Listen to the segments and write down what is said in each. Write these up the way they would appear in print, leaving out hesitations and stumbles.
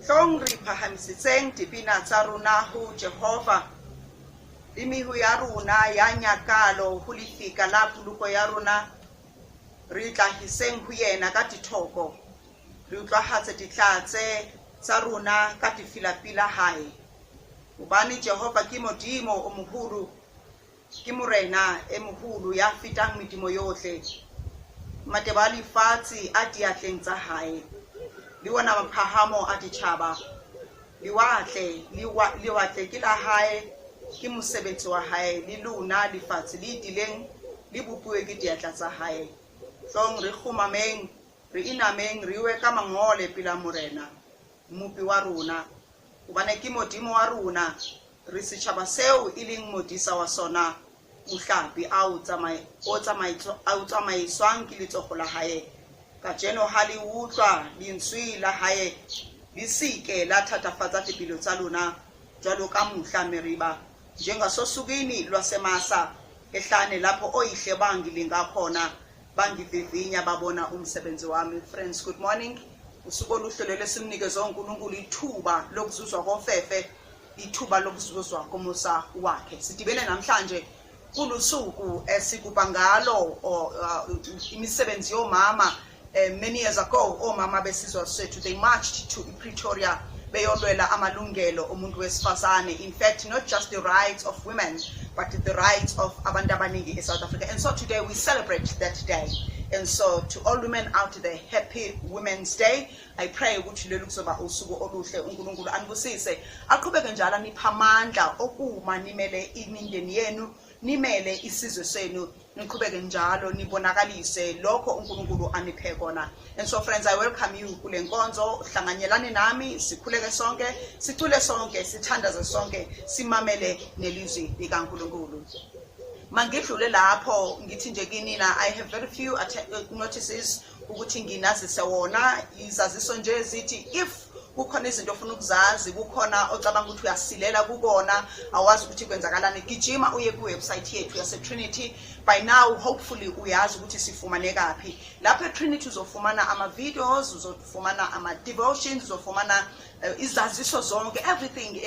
Hlong re phahamisitseng dipina tsa rona ho Jehova. Le mehu ya rona ya nyakalo ho lefika la puluko ya rona. Re tlahiseng ho yena ka dithoko. Re utlwahatse ditlatse tsa rona ka difilapila hae. Hobane Jehova ke Modimo o moholo, ke Morena e moholo ya fetang medimo yohle. Mateba a lefatshe a diatleng tsa hae. Le wona maphahamo a ditjhaba. Lewatle ke la hae, ke mosebetsi wa hae. Le lona lefatshe le dileng le bopuwe ke diatla tsa hae. Hlong re kgumameng, re inameng, re we ka mangole pela Morena, mopi wa rona. Hobane ke Modimo wa rona, re setjhaba seo e leng modisa wa sona, mohlapi a tsamaiswang ke letsogo la hae. Ka jeno ha le utlwa lentswe la hae, le sike la thatafatsa dipelo tsa lona, jwalo ka mohla meriba, njengasosukini lwasemasa ehlane lapho oyihle bangilinga khona, bangivivinya babona umsebenzi wami. Friends, good morning. Usuku oluhle lesimnikeze uNkulunkulu ithuba lokuzuzwa kofefe, ithuba lokuzuzwa komusa wakhe. Sidibene namhlanje kulusuku esikuba ngalo imisebenzi yomama. Many years ago, omama besizwe sethu, they marched to Pretoria beyolwela amalungelo omuntu wesifazane. In fact, not just the rights of women, but the rights of abantu abaningi in South Africa. And so today we celebrate that day. And so to all women out there, happy Women's Day. I pray ukuthi lelo kuzoba usuku oluhle, uNkulunkulu anibusise. Aqhubeke njalo nipha amandla okuma nimele imindeni yenu, nimele isizwe senu, niqhubeke njalo nibonakalise lokho uNkulunkulu aniphe kona. And so friends, I welcome you kule nkonzo. Hlanganyelane nami, sikhuleke sonke, sicule sonke, sithandaze sonke, simamele nelizwi likaNkulunkulu. Mangidlule lapho ngithi nje kinina, I have very few notices ukuthi nginazise wona, izaziso nje zithi if kukhona izinto ofuna ukuzazi, kukhona ocabanga ukuthi uyasilela kukona, awazi ukuthi kwenzakalani, gijima uye ku website yethu yase Trinity. By now hopefully uyazi ukuthi sifumane kaphi. Lapha eTrinity uzofumana ama videos, uzofumana ama devotions, uzofumana izaziso zonke, everything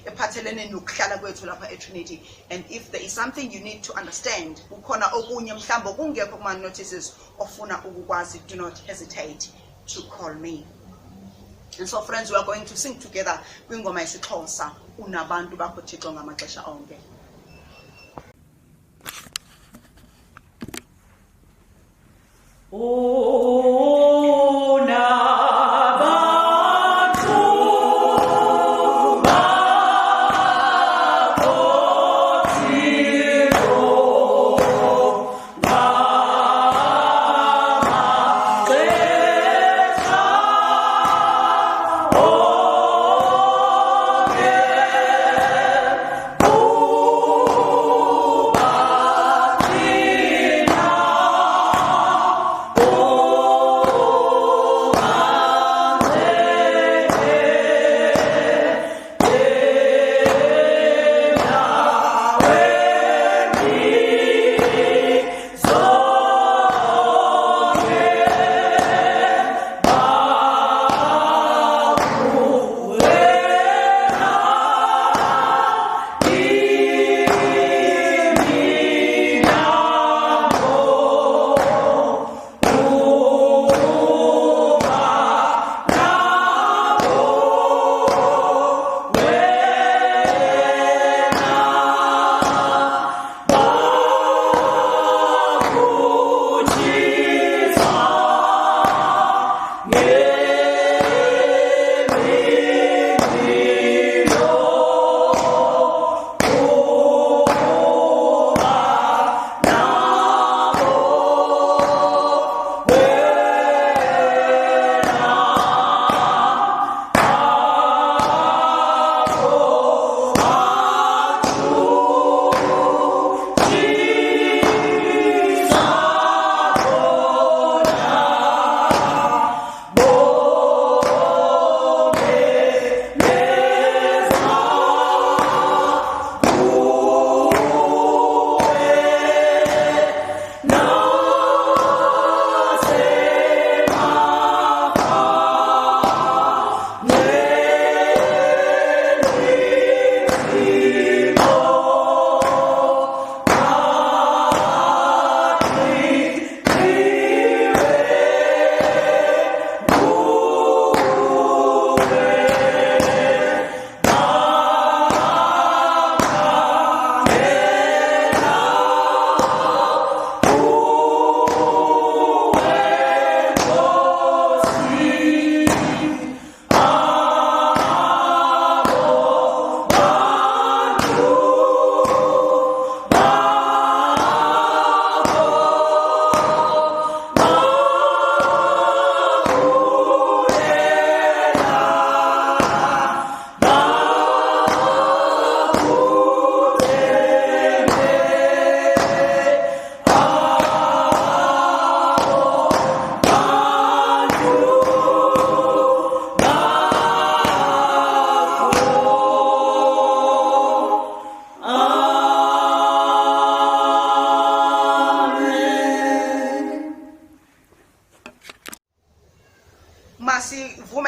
ephathelene nokuhlala kwethu lapha eTrinity. And if there is something you need to understand, kukhona okunye mhlambo kungekho kuma notices ofuna ukukwazi, do not hesitate to call me. And so friends, we are going to sing together kwingoma yesiXhosa, unabantu bakho Thixo ngamaxesha onke.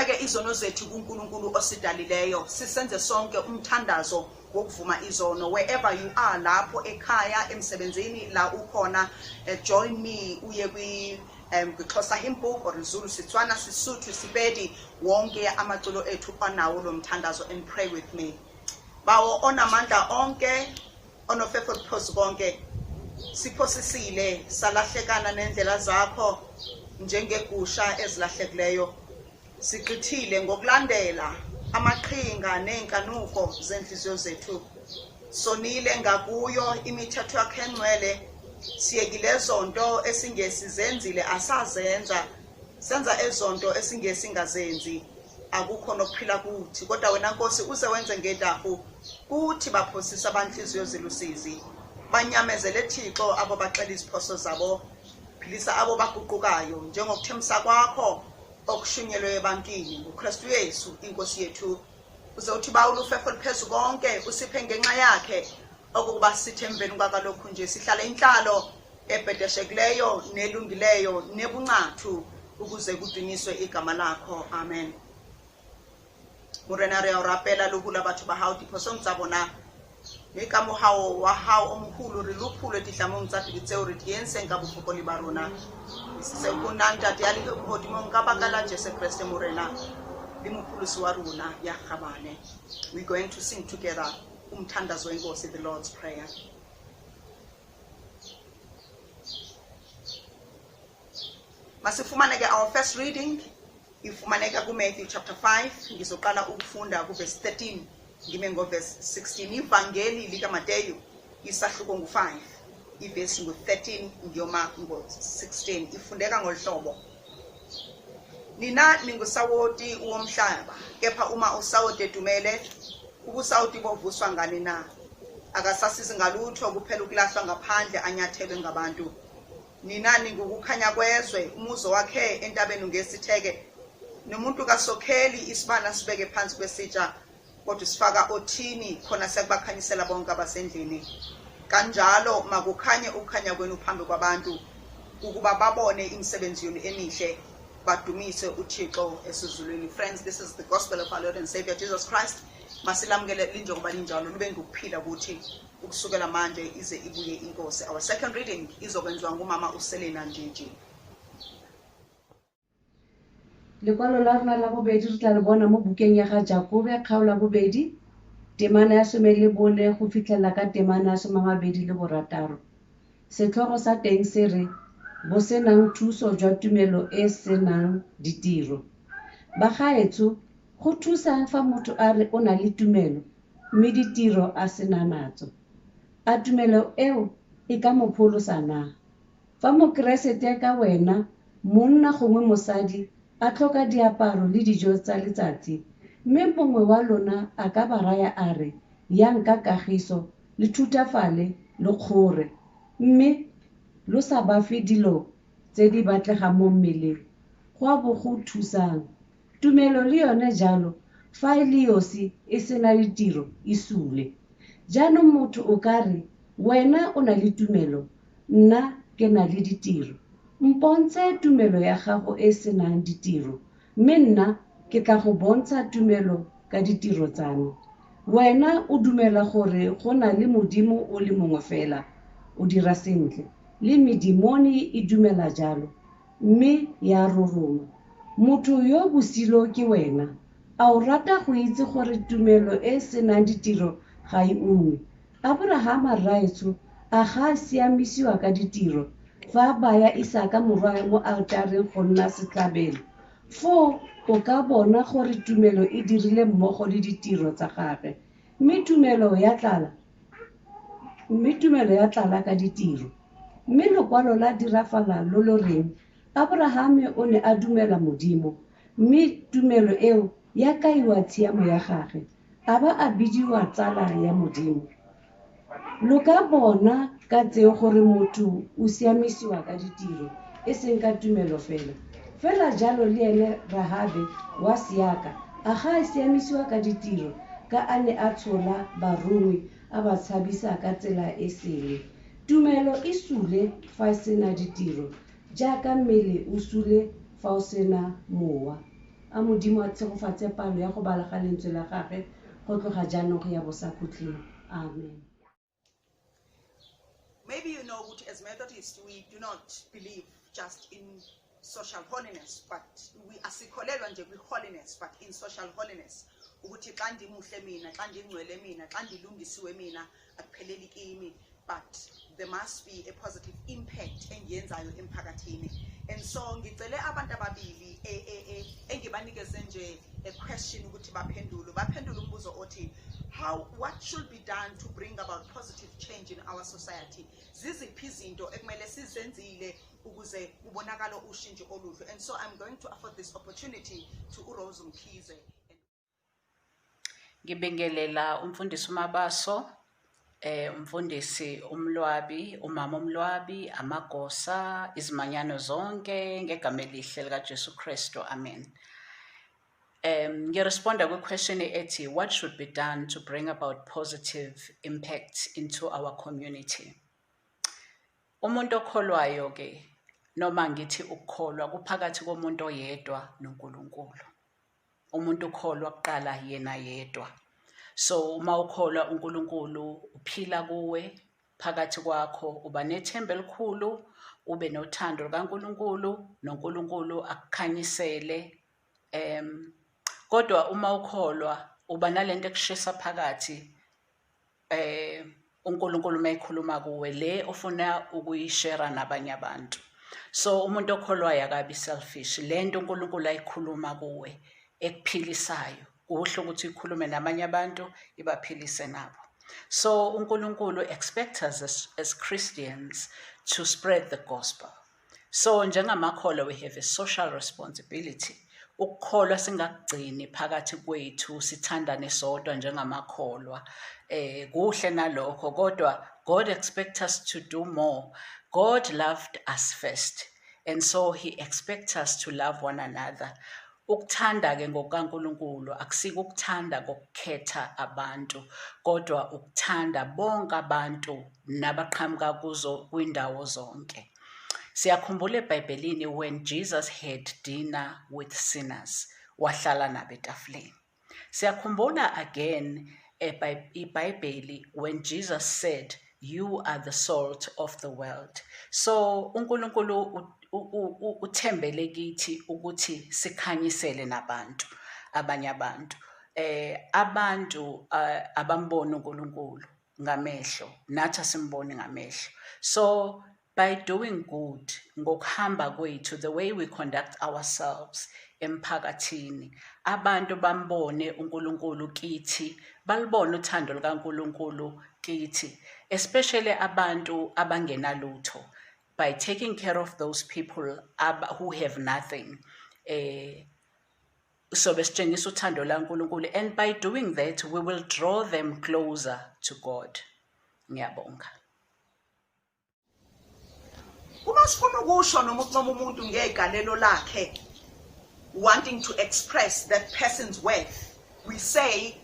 sifake izono zethu kuNkulunkulu osidalileyo sisenze sonke umthandazo wokuvuma izono wherever you are, lapho ekhaya emsebenzini la ukhona. Join me uye kwi-Xhosa hymn book or Zulu, Setswana, Sesotho, Sepedi, wonke amaculo ethu anawo lo mthandazo, and pray with me. Bawo onamandla onke onofefo phosi konke, siphosisile salahlekana nendlela zakho njengegusha ezilahlekileyo, siqithile ngokulandela amaqhinga nenkanuko zenhliziyo zethu, sonile ngakuyo imithetho yakhe engcwele, siyekile zonto esingesizenzile asazenza, senza ezonto esingesingazenzi, akukho nokuphila kuthi. Kodwa wena Nkosi uze wenze ngedafu kuthi baphosisa abanhliziyo zilusizi, banyamezele Thixo abo baxela iziphoso zabo, philisa abo baguqukayo njengokuthembisa kwakho okushunyelwe ebantwini nguKristu Yesu inkosi yethu. Uze uthi bawulufefo liphezu konke usiphe ngenxa yakhe okuba sithi emveni kwakalokhu nje sihlale inhlalo ebhedeshekileyo nelungileyo nebunqathu ukuze kudunyiswe igama lakho. Amen. Morena re a rapela lokula batho ba hao diphosong tsa bona, mme ka mohao wa hao omkhulu re lophule ditlamong tsa tebe tseo re di entseng ka bofokoli ba rona. Se go nanta ya le godimong ka baka la Jesu Kriste morena le mopholosi wa rona ya kgabane. We're going to sing together umthandazo wenkosi, the Lord's Prayer. Masifumaneke our first reading ifumaneka kuMatthew chapter 5, ngizoqala ukufunda kuverse 13 ngime ngoverse 16. Ivangeli likaMateyu isahluko ngu5, iverse ngu13 ngiyoma ngo16. Ifundeka ngolhlobo: Nina ningusawoti womhlaba, kepha uma usawoti edumele, ubusawoti bovuswa ngani na? Akasasizi ngalutho kuphela ukulahlwa ngaphandle anyathelwe ngabantu. Nina ningukukhanya kwezwe, umuzo wakhe entabeni ngesitheke, nomuntu kasokheli isibana sibeke phansi kwesitsha, kodwa sifaka othini khona sekubakhanyisela bonke abasendlini. Kanjalo makukhanye ukukhanya kwenu phambi kwabantu, ukuba babone imisebenzi yenu emihle, badumise uThixo esizulwini. Friends, this is the gospel of our Lord and Savior Jesus Christ. Masilamukele linjengoba linjalo lube ngukuphila kuthi ukusukela manje ize ibuye inkosi. Our second reading izokwenziwa ngumama uSelena Njiji. Lekwalo la rona la bobedi re tla le bona mo bukeng ya ga Jakobe kgaolo la bobedi, temana ya 14 go fitlhela ka temana ya 26. Setlhogo sa teng se re bo senang thuso jwa tumelo e senang ditiro. Bagaetso, go thusa fa motho a re o na le tumelo mme ditiro a sena natso. A tumelo eo e ka mo pholosa na? Fa mokeresete ka wena monna gongwe mosadi a tlhoka diaparo le dijo tsa letsatsi, mme mongwe wa lona a ka ba raya a re yang ka kagiso le thutafale le kgore, mme lo sa bafe dilo tse di batlegang mo mmeleng, go a bo go thusang. Tumelo le yone jalo fa e le yosi e sena ditiro e sule. Jaanong motho o ka re wena o na le tumelo, nna ke na le ditiro. Mpontshe tumelo ya gago e senang ditiro, mme nna ke tla go bontsha tumelo ka ditiro tsa me. Wena o dumela gore go na le modimo o le mongwe fela, o dira sentle, le medimoni e dumela jalo, mme ya roroma. Motho yo bosilo ke wena, a o rata go itse gore tumelo e senang ditiro ga e ungwe. Abrahama raetso a ga siamisiwa ka ditiro fa baya Isaka morwae mo altareng go nna setlhabelo. Fo o ka bona gore tumelo e dirile mmogo le ditiro tsa gagwe, mme tumelo ya tlala ka ditiro. Mme lekwalo la dirafala lo lo reng Abrahame o ne a dumela Modimo, mme tumelo eo ya kaiwa tshiamo ya gagwe, a ba a bidiwa tsala ya Modimo. Lo ka bona ka tseo gore motho o siamisiwa ka ditiro e seng ka tumelo fela. Fela jalo le ene Rahabe wa Siaka a ga a siamisiwa ka ditiro, ka a ne a tshola barumi a ba tshabisa ka tsela e sele. Tumelo e sule fa e sena ditiro, jaaka mmele o sule fa o sena mowa. a modimo a tshegofatse palo ya go bala ga lentswe la gagwe go tloga jaanong go ya bosakhutleng. Amen. Maybe you know that as Methodists, we do not believe just in social holiness, but we asikholelwa nje kwi-holiness, but in social holiness. Ukuthi xa ndimuhle mina, xa ndingcwele mina, xa ndilungisiwe mina, akupheleli kimi, but there must be a positive impact engiyenzayo emphakathini. And so ngicele abantu ababili engibanikeze nje a question ukuthi baphendule umbuzo othi, what should be done to bring about positive change in our society? Ziziphi izinto ekumele sizenzile ukuze ubonakalo ushintsho oluhle? And so I'm going to afford this opportunity to uRose Mkhize. Ngibingelela umfundisi Mabaso, umfundisi umlwabi, umama umlwabi, amagosa, izimanyano zonke ngegama elihle lika Jesu Kristu. Amen. Ngiresponda kwi-question ethi, what should be done to bring about positive impact into our community? Umuntu okholwayo ke, noma ngithi ukukholwa kuphakathi komuntu oyedwa noNkulunkulu. Umuntu ukholwa kuqala yena yedwa. So uma ukholwa uNkulunkulu uphila kuwe, phakathi kwakho uba nethemba elikhulu, ube nothando lukaNkulunkulu, noNkulunkulu akukhanyisele. Kodwa uma ukholwa uba nalento ekushisa phakathi, uNkulunkulu mayikhuluma kuwe le ofuna ukuyishare nabanye abantu. So umuntu okholwayo akabi selfish, lento uNkulunkulu ayikhuluma kuwe ekuphilisayo, kuhle ukuthi ikhulume nabanye abantu ibaphilise nabo. So uNkulunkulu expects us as Christians to spread the gospel. So njengamakholwa we have a social responsibility. Ukukholwa singakugcini phakathi kwethu sithandane sodwa njengamakholwa. Kuhle nalokho, kodwa God expects us to do more. God loved us first, and so he expects us to love one another. Ukuthanda ke ngokaNkulunkulu akusiko ukuthanda kokukhetha abantu, kodwa ukuthanda bonke abantu nabaqhamuka kuzo kwindawo zonke. Siyakhumbula eBhayibhelini when Jesus had dinner with sinners, wahlala nabo etafuleni. Siyakhumbula again eBhayibheli when Jesus said, you are the salt of the world. So uNkulunkulu uthembele kithi ukuthi sikhanyisele nabantu, abanye abantu. Abantu abambona uNkulunkulu ngamehlo, nathi asimboni ngamehlo. So by doing good, ngokuhamba kwethu, the way we conduct ourselves emphakathini, abantu bambone uNkulunkulu kithi, balibone uthando lukaNkulunkulu kithi, especially abantu abangenalutho. By taking care of those people who have nothing, so besitshengisa uthando laNkulunkulu, and by doing that we will draw them closer to God. Ngiyabonga. Uma sifuna ukusho noma ukuncoma umuntu ngegalelo lakhe, wanting to express that person's worth, we say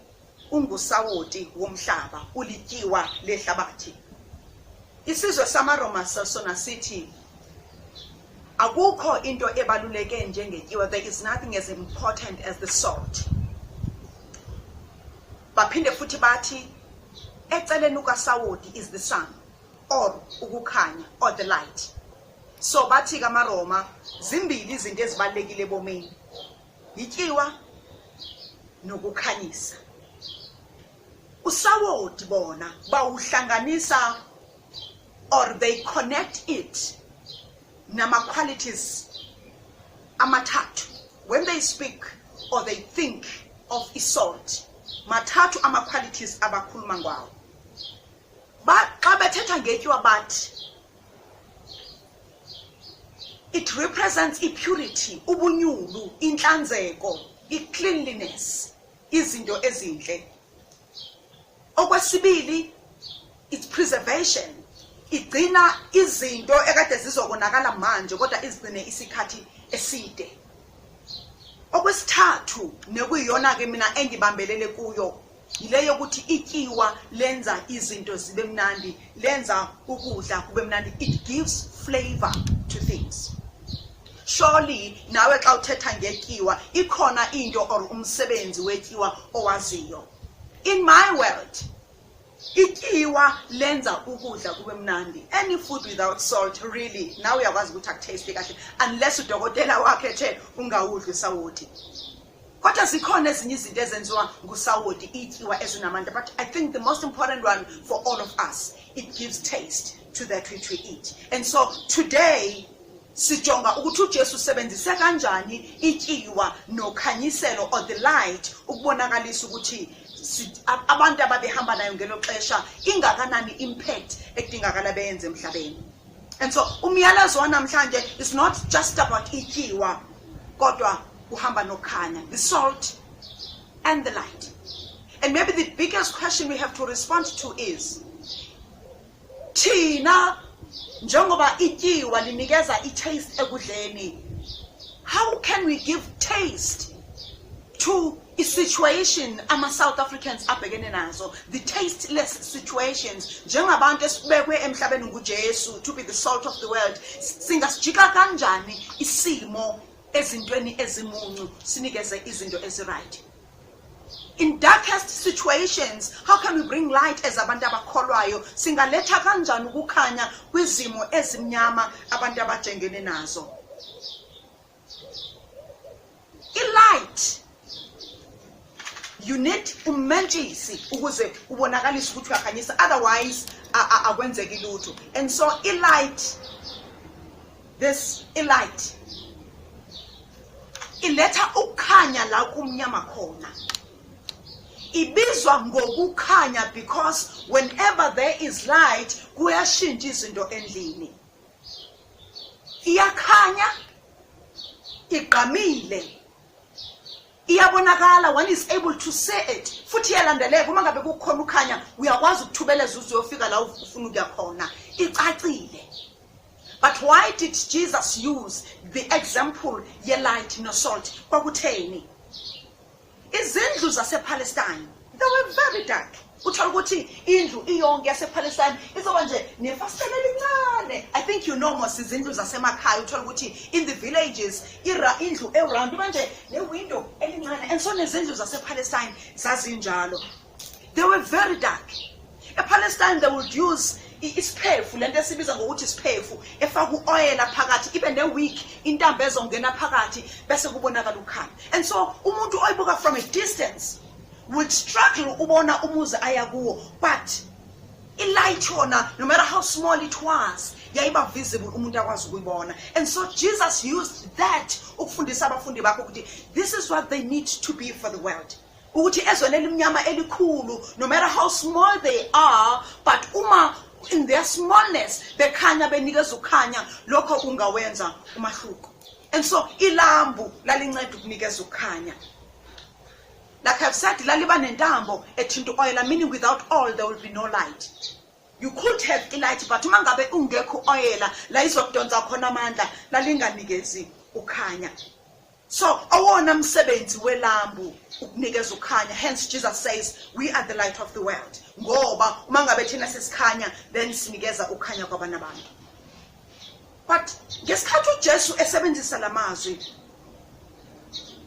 ungusawoti womhlaba, ulityiwa lehlabathi. Isizwe samaRoma sona sithi akukho into ebaluleke njengetyiwa. There is nothing as important as the salt. Baphinde futhi bathi eceleni ukasawoti is the sun, or ukukhanya, or the light. So bathi kaMaroma zimbili izinto ezibalekile ebomini, ityiwa nokukhanyisa. Usawoti bona bawuhlanganisa, or they connect it nama qualities amathathu. When they speak or they think of salt, mathathu ama qualities abakhuluma ngawo. Xa bethetha ngetyiwa bathi it represents purity, ubunyulu, inhlanzeko, cleanliness, izinto ezinhle. Okwesibili, it's preservation. Igcina izinto ekade zizokonakala manje kodwa izigcine isikhathi eside. Okwesithathu nekuyiyona ke mina engibambelele kuyo yileyo ukuthi ityiwa lenza izinto zibe mnandi, lenza ukudla kube mnandi. It gives flavor to things. surely nawe xa uthetha ngetyiwa ikhona into or umsebenzi wetyiwa owaziyo. In my world, ityiwa lenza ukudla kube mnandi. Any food without salt, really, now uyakwazi ukuthi akutaste kahle unless udokotela wakhe ethe ungawudli usawoti. Kodwa zikhona ezinye izinto ezenziwa ngusawoti ityiwa ezinamandla, but I think the most important one for all of us, it gives taste to that which we eat. And so today sijonga ukuthi uJesu usebenzise kanjani ityiwa nokhanyiselo or the light ukubonakalisa ukuthi abantu ababehamba nayo ngelo xesha ingakanani impact ekudingakala beyenze emhlabeni. And so umyalezo wanamhlanje is not just about ityiwa kodwa uhamba nokhanya, the salt and the light. And maybe the biggest question we have to respond to is, thina njengoba ityiwa linikeza i-taste ekudleni, how can we give taste to a situation ama-South Africans abhekene nazo, the tasteless situations, njengabantu esibekwe emhlabeni nguJesu to be the salt of the world? Singasijika kanjani isimo ezintweni ezimuncu sinikeze izinto eziright? In darkest situations, how can we bring light as abantu abakholwayo? Singaletha kanjani ukukhanya kwizimo ezimnyama abantu abajengene nazo? I-light, you need umentshisi ukuze ubonakalise ukuthi uyakhanyisa, otherwise akwenzeki lutho. And so i-light, this i-light iletha ukukhanya la kumnyama khona. Ibizwa ngokukhanya because whenever there is light kuyashintsha izinto endlini. Iyakhanya, igqamile, iyabonakala, one is able to see it. Futhi iyalandeleka uma ngabe kukhona ukhanya uyakwazi ukuthubeleza uze uyofika la ufuna ukuya khona. Icacile. But why did Jesus use the example ye light no salt? Kwakutheni? Izindlu zasePalestine, they were very dark. Uthola ukuthi indlu iyonke yasePalestine izoba nje nefasitela elincane. I think you know most izindlu zasemakhaya uthola ukuthi in the villages indlu around manje newindow elincane. And so nezindlu zasePalestine zazinjalo. They were very dark. EPalestine they would use isiphefu, lento esibiza ngokuthi isiphefu, efaka uoyela phakathi ibe newick intambo ezongena phakathi bese kubonakala ukhanya. And so umuntu oyibuka from a distance would struggle ubona umuzi aya kuwo, but ilight yona, no matter how small it was, yayiba visible umuntu akwazi ukuyibona. And so Jesus used that ukufundisa abafundi bakhe ukuthi this is what they need to be for the world. Ukuthi ezweni elimnyama elikhulu, no matter how small they are, but uma in their smallness bekhanya benikeza ukhanya, lokho kungawenza umahluko. And so ilambu lalinceda ukunikeza ukhanya. Like I've said, laliba nentambo ethinta oil, meaning without oil there will be no light. You could have a light, but uma ngabe ungekho oil la izokudonsa khona amandla lalinganikezi ukhanya. So awona msebenzi welambu ukunikeza ukhanya. Hence Jesus says we are the light of the world. Ngoba uma ngabe thina sesikhanya then sinikeza ukhanya kwabanye abantu. But ngesikhathi uJesu esebenzisa lamazwi,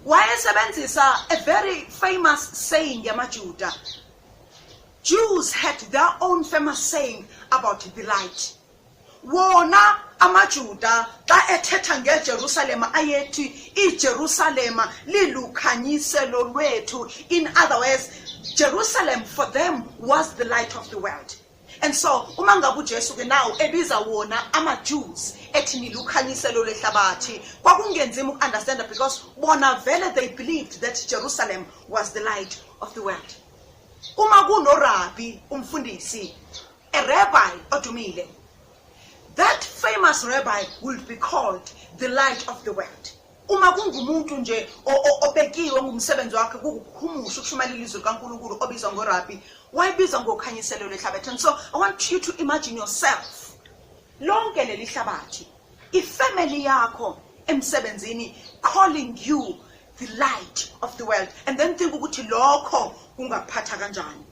wayesebenzisa a very famous saying yamaJuda. Jews had their own famous saying about the light. Wona amaJuda xa ethetha ngeJerusalema ayethi iJerusalema lilukhanyiselo lwethu. In other words, Jerusalem for them was the light of the world. And so uma ngabe uJesu ke now ebiza wona ama-Jews ethi nilukhanyiselo lehlabathi, kwakungenzima uku-understand because bona vele they believed that Jerusalem was the light of the world. Uma kunorabi umfundisi, a rabbi odumile, that famous rabbi will be called the light of the world. Uma kungumuntu nje obekiwe ngumsebenzi wakhe ukuhumusha ukushumayela ilizwi likaNkulunkulu obizwa ngorabbi, wayebizwa ngokhanyiselo lehlabathi. And so I want you to imagine yourself, lonke leli hlabathi, ifamily yakho emsebenzini calling you the light of the world, and then think ukuthi lokho kungaphatha kanjani.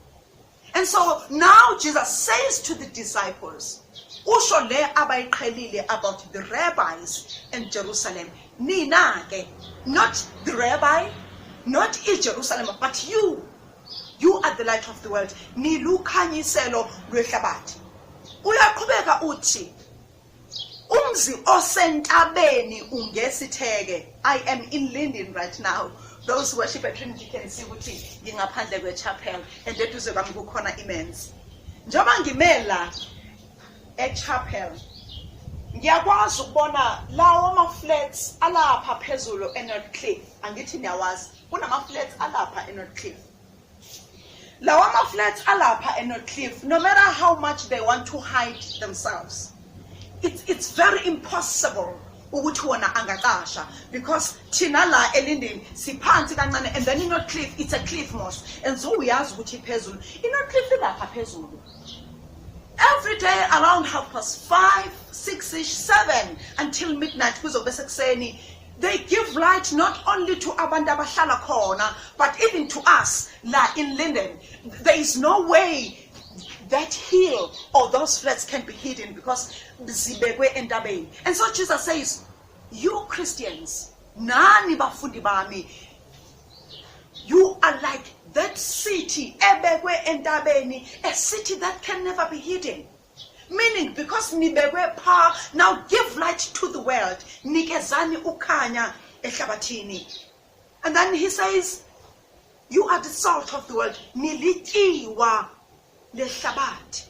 And so now Jesus says to the disciples, usho le abayiqhelile about the rabbis in Jerusalem. Nina ke, not the rabbi, not in Jerusalem, but you are the light of the world. Nilukhanyiselo lwehlabathi. Uyaqhubeka uthi umzi osentabeni ungesitheke. I am in Linden right now. Those who worship at Trinity can see ukuthi ngingaphandle kwechapel and eduze kwami kukhona immense. Njengoba ngimela echapel ngiyakwazi ukubona lawo ama-flats alapha phezulu eNorth Cliff. Angithi niyawazi kunama-flats alapha eNorth Cliff. Lawo ama-flats alapha eNorth Cliff, no matter how much they want to hide themselves, it's very impossible ukuthi wona angaqasha, because thina la elindini siphansi kancane, and then iNorth Cliff, it's a cliff mosque, and so uyazi ukuthi phezulu iNorth Cliff ilapha phezulu. Every day around 5:30, 6-ish, 7 until midnight kuzobe sekuseni, they give light not only to abantu abahlala khona, but even to us la in Linden. There is no way that hill or those flats can be hidden because zibekwe entabeni. And so Jesus says, you Christians, nani bafundi bami, you are like that city, ebekwe entabeni, a city that can never be hidden. Meaning, because nibekwe pa, now give light to the world. Nikezani ukanya ehlabathini. And then he says, you are the salt of the world. Nilitiwa lehlabathi.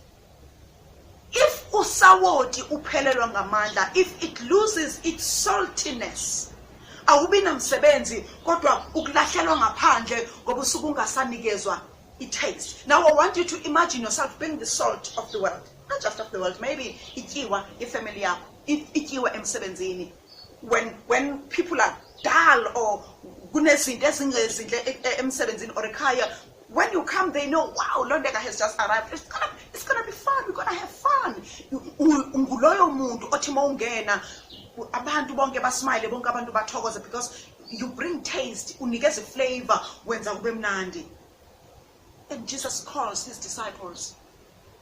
If usawoti uphelelwa ngamandla, if it loses its saltiness, awubi namsebenzi kodwa ukulahlelwa ngaphandle ngoba usuku ungasanikezwa i-taste. Now I want you to imagine yourself being the salt of the world. Not just of the world, maybe ityiwa ifamily yakho, ityiwa emsebenzini. When people are dull or kunezinto ezingezinhle emsebenzini or ekhaya, when you come, they know, wow, Londeka has just arrived. It's gonna be fun. We're gonna have fun. Unguloyo muntu othi mawungena abantu bonke basmile bonke abantu bathokoze, because you bring taste, unikeze flavor, wenza kube mnandi. And Jesus calls his disciples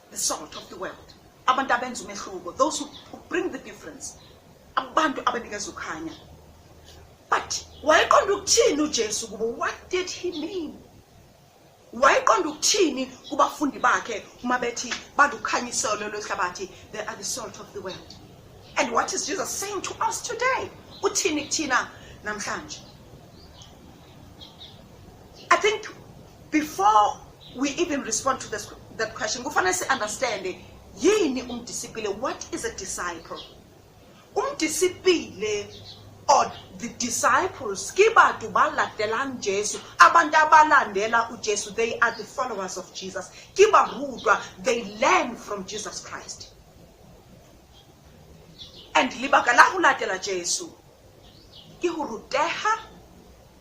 the salt of the world. Abantu abenza umehluko, those who bring the difference. Abantu abanikeza ukhanya. But wayeqonda ukuthini uJesu kubo? What did he mean? Wayeqonda ukuthini kubafundi bakhe uma bethi balukhanyiselo lwehlabathi? They are the salt of the world. And what is Jesus saying to us today? Uthini kuthina namhlanje? I think before we even respond to that question, kufanele understand yini umdisciple. What is a disciple? Umdisciple, or the disciples, kibatu balandelang Jesu, abantu abalandela uJesu, they are the followers of Jesus. Kibarudwa, they learn from Jesus Christ. And libaka la hulatela Jesu, ki huruteha,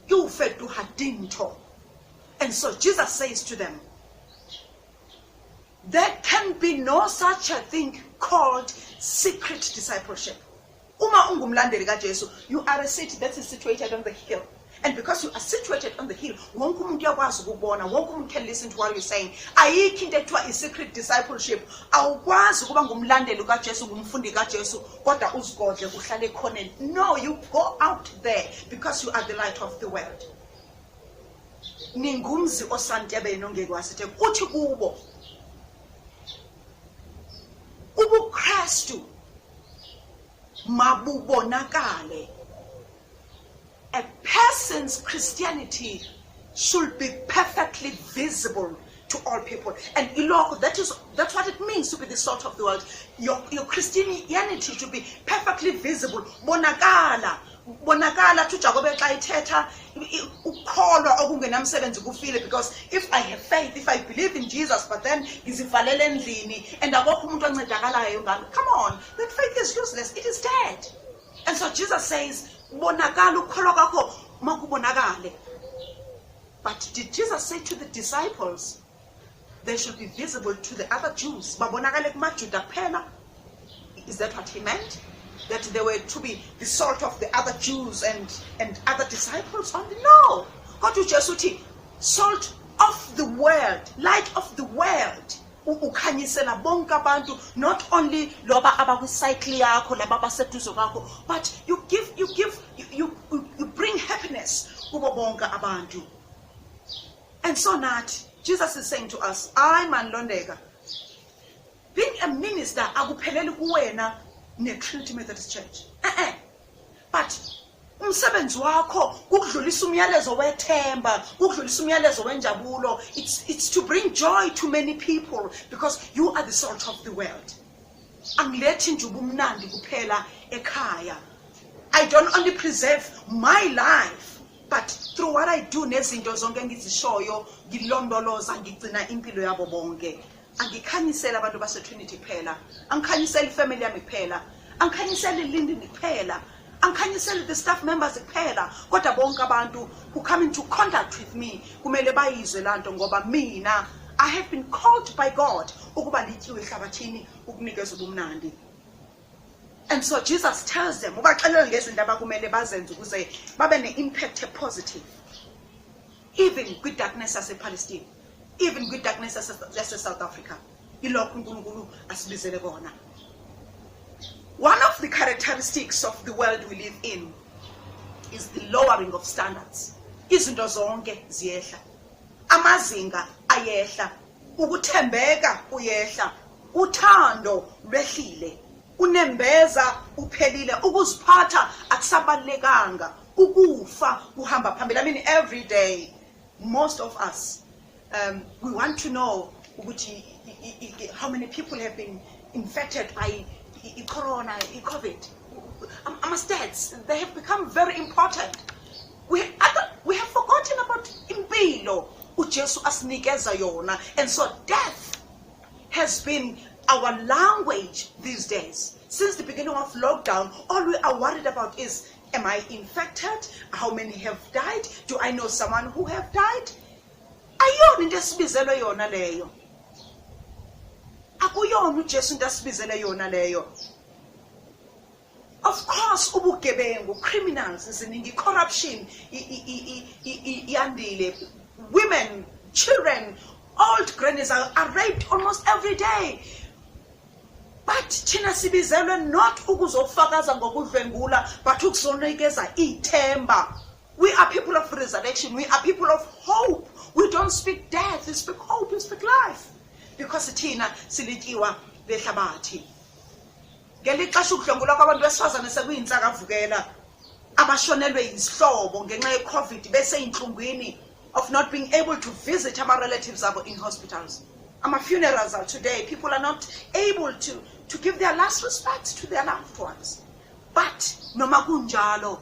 ki ufetu hadinto. And so Jesus says to them, there can be no such a thing called secret discipleship. Uma ungumlandeli kaJesu, you are a city that is situated on the hill. And because you are situated on the hill, wonke umuntu uyakwazi ukubona, wonke umuntu can listen to what you're saying. Ayikho into ekuthiwa secret discipleship. Awukwazi ukuba ngumlandeli kaJesu, ngumfundi kaJesu, kodwa uzigodle uhlale khona. No, you go out there because you are the light of the world. Ningumzi osantebeni ongeke wasithe uthi kubo ubuKristu mabubonakale. A person's Christianity should be perfectly visible to all people. And that's what it means to be the salt of the world. Your Christianity should be perfectly visible. Bonakala tujagobe xa ithetha ukholwa okungenamsebenzi kufile, because if I have faith, if I believe in Jesus, but then ngizivalele endlini and akukho umuntu oncedakalayo ngami, come on, that faith is useless, it is dead. And so Jesus says, bonakala ukholwa kwakho makubonakale. But did Jesus say to the disciples they should be visible to the other Jews? Babonakale kumaJuda kuphela? Is that what he meant? That they were to be the salt of the other Jews and other disciples only? No. God uJesu uthi salt of the world, light of the world. ukhanyisela bonke abantu, not only loba abakwicycle yakho laba abaseduze kwakho, but you bring happiness kubo bonke abantu. And so not Jesus is saying to us, I man Londeka, being a minister akupheleli kuwena ne Trinity Methodist Church. But umsebenzi wakho ukudlulisa umyalezo wethemba, ukudlulisa umyalezo wenjabulo. It's to bring joy to many people because you are the salt of the world. Angilethi nje ubumnandi kuphela ekhaya. I don't only preserve my life, but through what I do nezinto zonke engizishoyo ngilondoloza ngigcina impilo yabo bonke. Angikhanyisela abantu base Trinity phela, angikhanyisela ifamily yami phela, angikhanyisela iLindini phela, angikhanyisela the staff members phela, kodwa bonke abantu who come into contact with me kumele bayizwe lanto ngoba mina I have been called by God ukuba lityiwe ehlabathini ukunikeza ubumnandi. And so Jesus tells them, ubaxelela ngezinto abakumele bazenze ukuze babe ne-impact positive. Even good darkness as a Palestine, even good darkness as a South Africa. Ilokhu uNkulunkulu asibizele kona. One of the characteristics of the world we live in is the lowering of standards. Izinto zonke ziyehla. Amazinga ayehla. Ukuthembeka kuyehla. Uthando lwehlile. Unembeza uphelile. Ukuziphatha akusabalekanga. Ukufa kuhamba phambili. I mean, every day, most of us, we want to know how many people have been infected by corona, COVID. Stats, they have become very important. We have forgotten about impilo uJesu asinikeza yona, and so death has been our language these days. Since the beginning of lockdown, all we are worried about is, am I infected? How many have died? Do I know someone who have died? Ayona into esibizele yona leyo. Akuyona uJesu into esibizele yona leyo. Of course, ubugebengu, criminals, ziningi, corruption, yandile, women, children, old grannies are raped almost every day. But thina sibizelwe not ukuzofakaza ngokudlwengula, but ukuzonikeza ithemba. We are people of resurrection. We are people of hope. We don't speak death. We speak hope. We speak life. Because thina silityiwa lehlabathi. Ngelixesha ukudlwengula kwabantu besifazane sekuyintsakavukela abashonelwe yisihlobo ngenxa ye-COVID bese inhlungwini of not being able to visit our relatives in hospitals. Funerals are today. People are not able to give their last respects to their loved ones. But noma kunjalo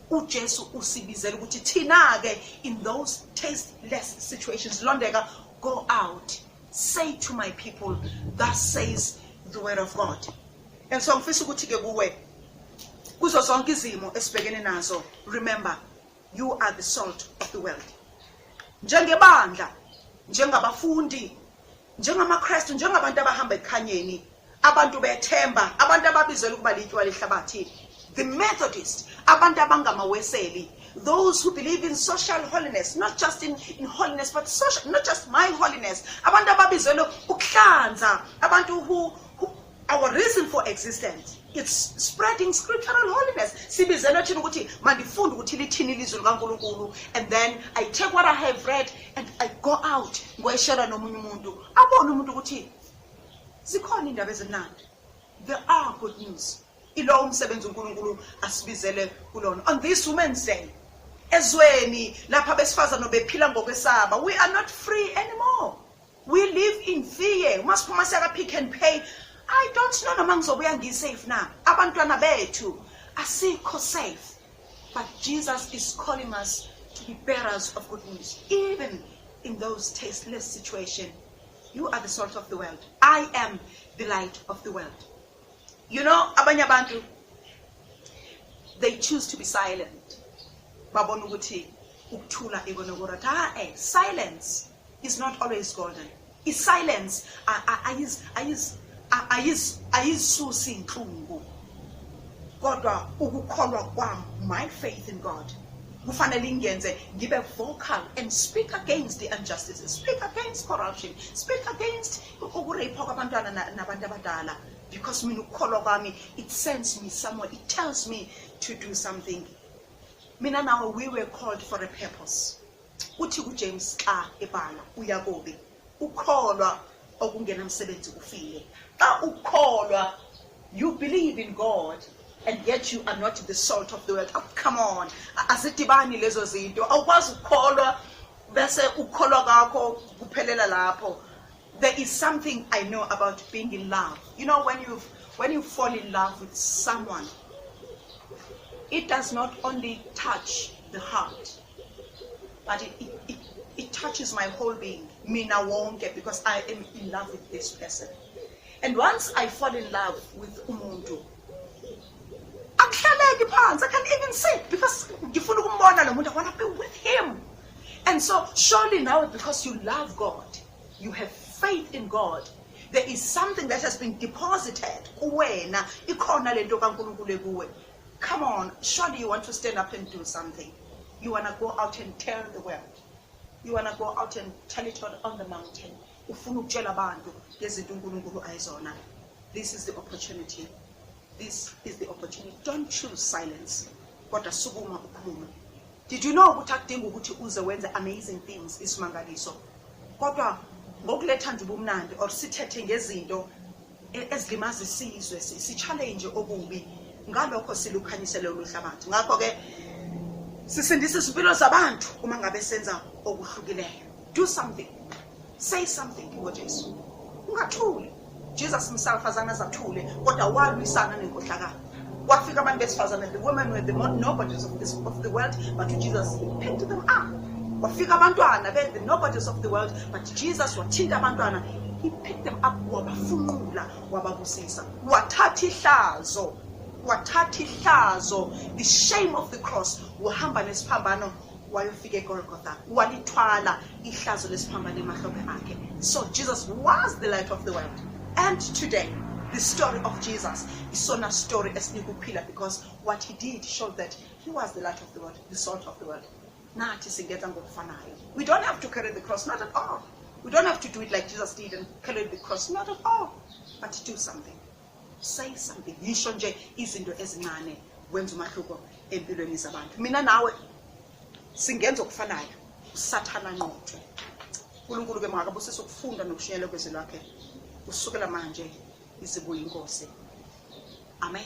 uJesu usibizela ukuthi thina ke in those tasteless situations, Londeka, go out, say to my people, thus says the word of God. And so ngifisa ukuthi ke kuwe kuzo zonke izimo esibhekene nazo, remember, you are the salt of the world. Njengebandla, njengabafundi, njengamaKristu, njengabantu abahamba ekhanyeni, abantu bethemba, abantu ababizela ukuba lityiwa lehlabathi, the Methodist, abantu abangamaweseli, those who believe in social holiness, not just in holiness, but social, not just my holiness, abantu ababizela ukuhlanza, abantu who our reason for existence, it's spreading scriptural holiness. Sibizela thina ukuthi mandifunde ukuthi lithini ilizwi likaNkulunkulu, and then I take what I have read and I go out ngoyishare nomunye umuntu abone umuntu ukuthi zikhona indaba ezimnandi. There are good news. Ilo umsebenzi uNkulunkulu asibizele kulona. On this Women's Day, ezweni lapha besifazana bephila ngokwesaba, we are not free anymore. We live in fear. Masiphuma siyaka Pick and Pay. I don't know noma ngizobuya ngisafe na. Abantwana bethu asikho safe. But Jesus is calling us to be bearers of good news. Even in those tasteless situations, you are the salt of the world. I am the light of the world. You know, abanye abantu, they choose to be silent. Babona ukuthi ukuthula ikonogorata. Silence is not always golden. Is silence ayisusi inhlungu. Kodwa ukukholwa kwami, my faith in God, kufanele ingenze ngibe vocal and speak against the injustices, speak against corruption, speak against ukurape kwabantwana nabantu abadala, because mina ukukholwa kwami, it sends me somewhere, it tells me to do something. Mina nawe, we were called for a purpose. Uthi kuJames xa ebhala uyakobe ukholwa okungena umsebenzi ufile. Xa ukholwa, you believe in God, and yet you are not the salt of the world. Oh, come on. Azidibani lezo zinto. Awukwazi ukholwa bese ukholwa kwakho kuphelela lapho. There is something I know about being in love. You know, when you fall in love with someone, it does not only touch the heart, but it touches my whole being. Mina wonke, because I am in love with this person. And once I fall in love with umuntu, I can't even sit, because I want to be with him. And so surely now, because you love God, you have faith in God, there is something that has been deposited. Come on, surely you want to stand up and do something. You want to go out and tell the world. You want to go out and tell it on the mountain. This is the opportunity. This is the opportunity. Don't choose silence. Did you know ukuthi amazing things isimangaliso? Kodwa ngokuletha nje ubumnandi or sithethe ngezinto ezilimaza isizwe, si challenge obubi, ngalokho silukhanyisele oluhlabathi. Ngakho ke sisindisa impilo zabantu uma ngabe senza okuhlukileyo. Do something. Say something ngoJesu. Ungathuli. Jesus himself azange zathule kodwa walwisana nenkohlakalo. Kwafika abantu besifazane, the women were the nobodies of the world, but Jesus picked them up. Kwafika abantwana the nobodies of the world, but Jesus wathinta abantwana, he picked them up, wabafunqula, wababusisa. Wathatha ihlazo, the shame of the cross, wahamba nesiphambano wayofika eGolgotha, walithwala ihlazo lesiphambano emahlombe akhe. So Jesus was the light of the world. And today, the story of Jesus is not a story as Nikuphila, because what he did showed that he was the light of the world, the salt of the world. We don't have to carry the cross, not at all. We don't have to do it like Jesus did and carry the cross, not at all. But do something. Say something. Yisho nje izinto ezincane wenza umahluko empilweni zabantu. Mina nawe singenza okufanayo. Usathana nqotshwe. uNkulunkulu ke makabusise ukufunda nokushinyela kwezwi lakhe usukela manje izibuye inkosi. Amen.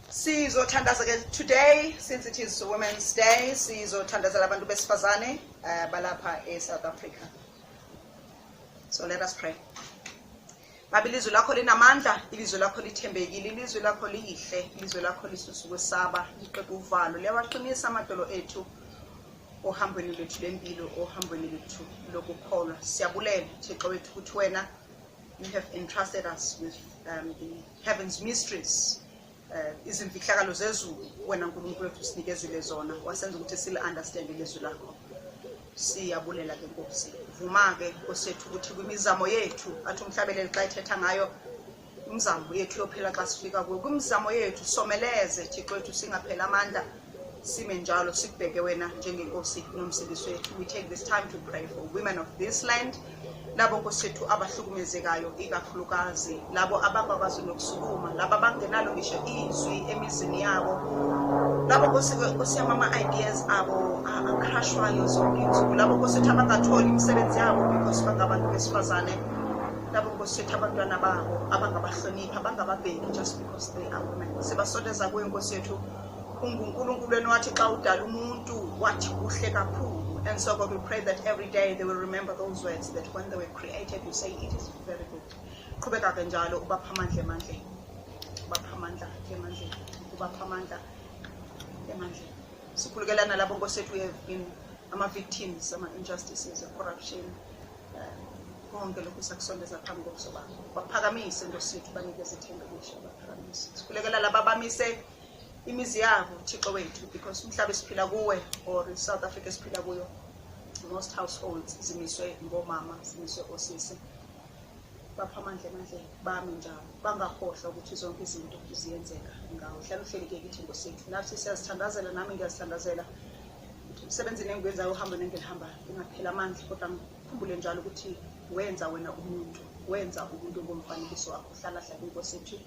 Sizothandaza ke today, since it is Women's Day, sizothandazela abantu besifazane balapha eSouth Africa. So let us pray. Baba, ilizwi lakho linamandla, ilizwi lakho lithembekile, ilizwi lakho lihle, ilizwi lakho lisusa ukwesaba, liqeda uvalo, liyawaqinisa amadolo ethu ohambweni lwethu lempilo, ohambweni lwethu lokukholwa. Siyabulela Thixo wethu ukuthi wena you have entrusted us with the heaven's mysteries. Izimfihlakalo zezulu wena uNkulunkulu wethu sinikezile zona, wasenza ukuthi sile understand ilizwi lakho. Siyabulela ke Nkosi. Vuma ke Nkosethu ukuthi kwimizamo yethu athi umhlabeleli xa ethetha ngayo imizamo yethu yophela xa sifika kuyo, kwimizamo yethu someleze Thixo wethu singaphela amandla, sime njalo sikubheke wena njengenkosi nomsindisi wethu. We take this time to pray for women of this land, labo Nkosethu abahlukumezekayo ikakhulukazi, labo abangakwazi nokusukuma, labo abangenalo ngisho izwi emizini yabo, labo Nkosi yamama ideas abo acrashwayo zonke insuku, labo Nkosethu abangatholi imisebenzi yabo because bangabantu besifazane, labo Nkosethu abantwana babo abangabahlonipha, abangababheki just because they are women. Sibasondeza kuwe Nkosethu, uNkulunkulu wenu wathi xa udala umuntu wathi kuhle kakhulu. And so God, we pray that every day they will remember those words, that when they were created, you say it is very good. Qhubeka ke njalo ubapha amandla emandleni, ubapha amandla emandleni, ubapha amandla emandleni. Sikhulukelana labo Nkosethu we have been ama-victims, ama-injustices, corruption, konke lokhu sakusondeza phambi kobuso bakho. Baphakamise Nkosethu, banikeze ithemba elisha, baphakamise. Sikhulekela laba abamise imizi yabo Thixo wethu, because umhlaba esiphila kuwe or South Africa esiphila kuyo, most households zimiswe ngomama, zimiswe osisi. bapha amandla emandleni bami njalo bangakhohlwa ukuthi zonke izinto ziyenzeka ngawo. Hlala uhleleke kithi Nkosi yethu, nathi siyazithandazela, nami ngiyazithandazela umsebenzini engikwenzayo, uhambo nengihambayo ingaphela amandla, kodwa ngikhumbule njalo ukuthi wenza wena umuntu, wenza umuntu ngomfanekiso wakho. Hlala Nkosi yethu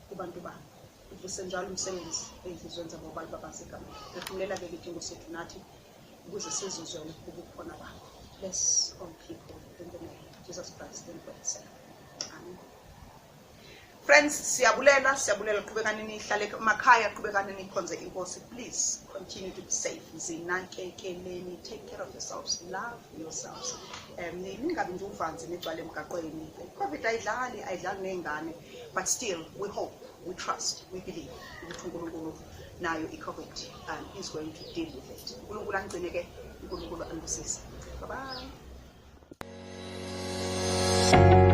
kubantu bami, uvuse njalo umsebenzi ey'nhliziyweni zabo babazi egameni. Ngikhumbula-ke kithi Nkosi yethu nathi ukuze sizizwele ubukhona bakho. Bless all people in the name of Jesus Christ and God sake. Amen. Friends, siyabulela qhubekani nihlale emakhaya, qhubekani nikhonze inkosi. Please continue to be safe. Zinakekeleni, take care of yourselves, love yourselves. Ningabi nje uvanzi nigcwale emgaqweni. COVID ayidlali nengane, but still we hope, we trust, we believe ukuthi uNkulunkulu nayo i-COVID and he's going to deal with it. uNkulunkulu angcineke, uNkulunkulu anibusise. Bye bye.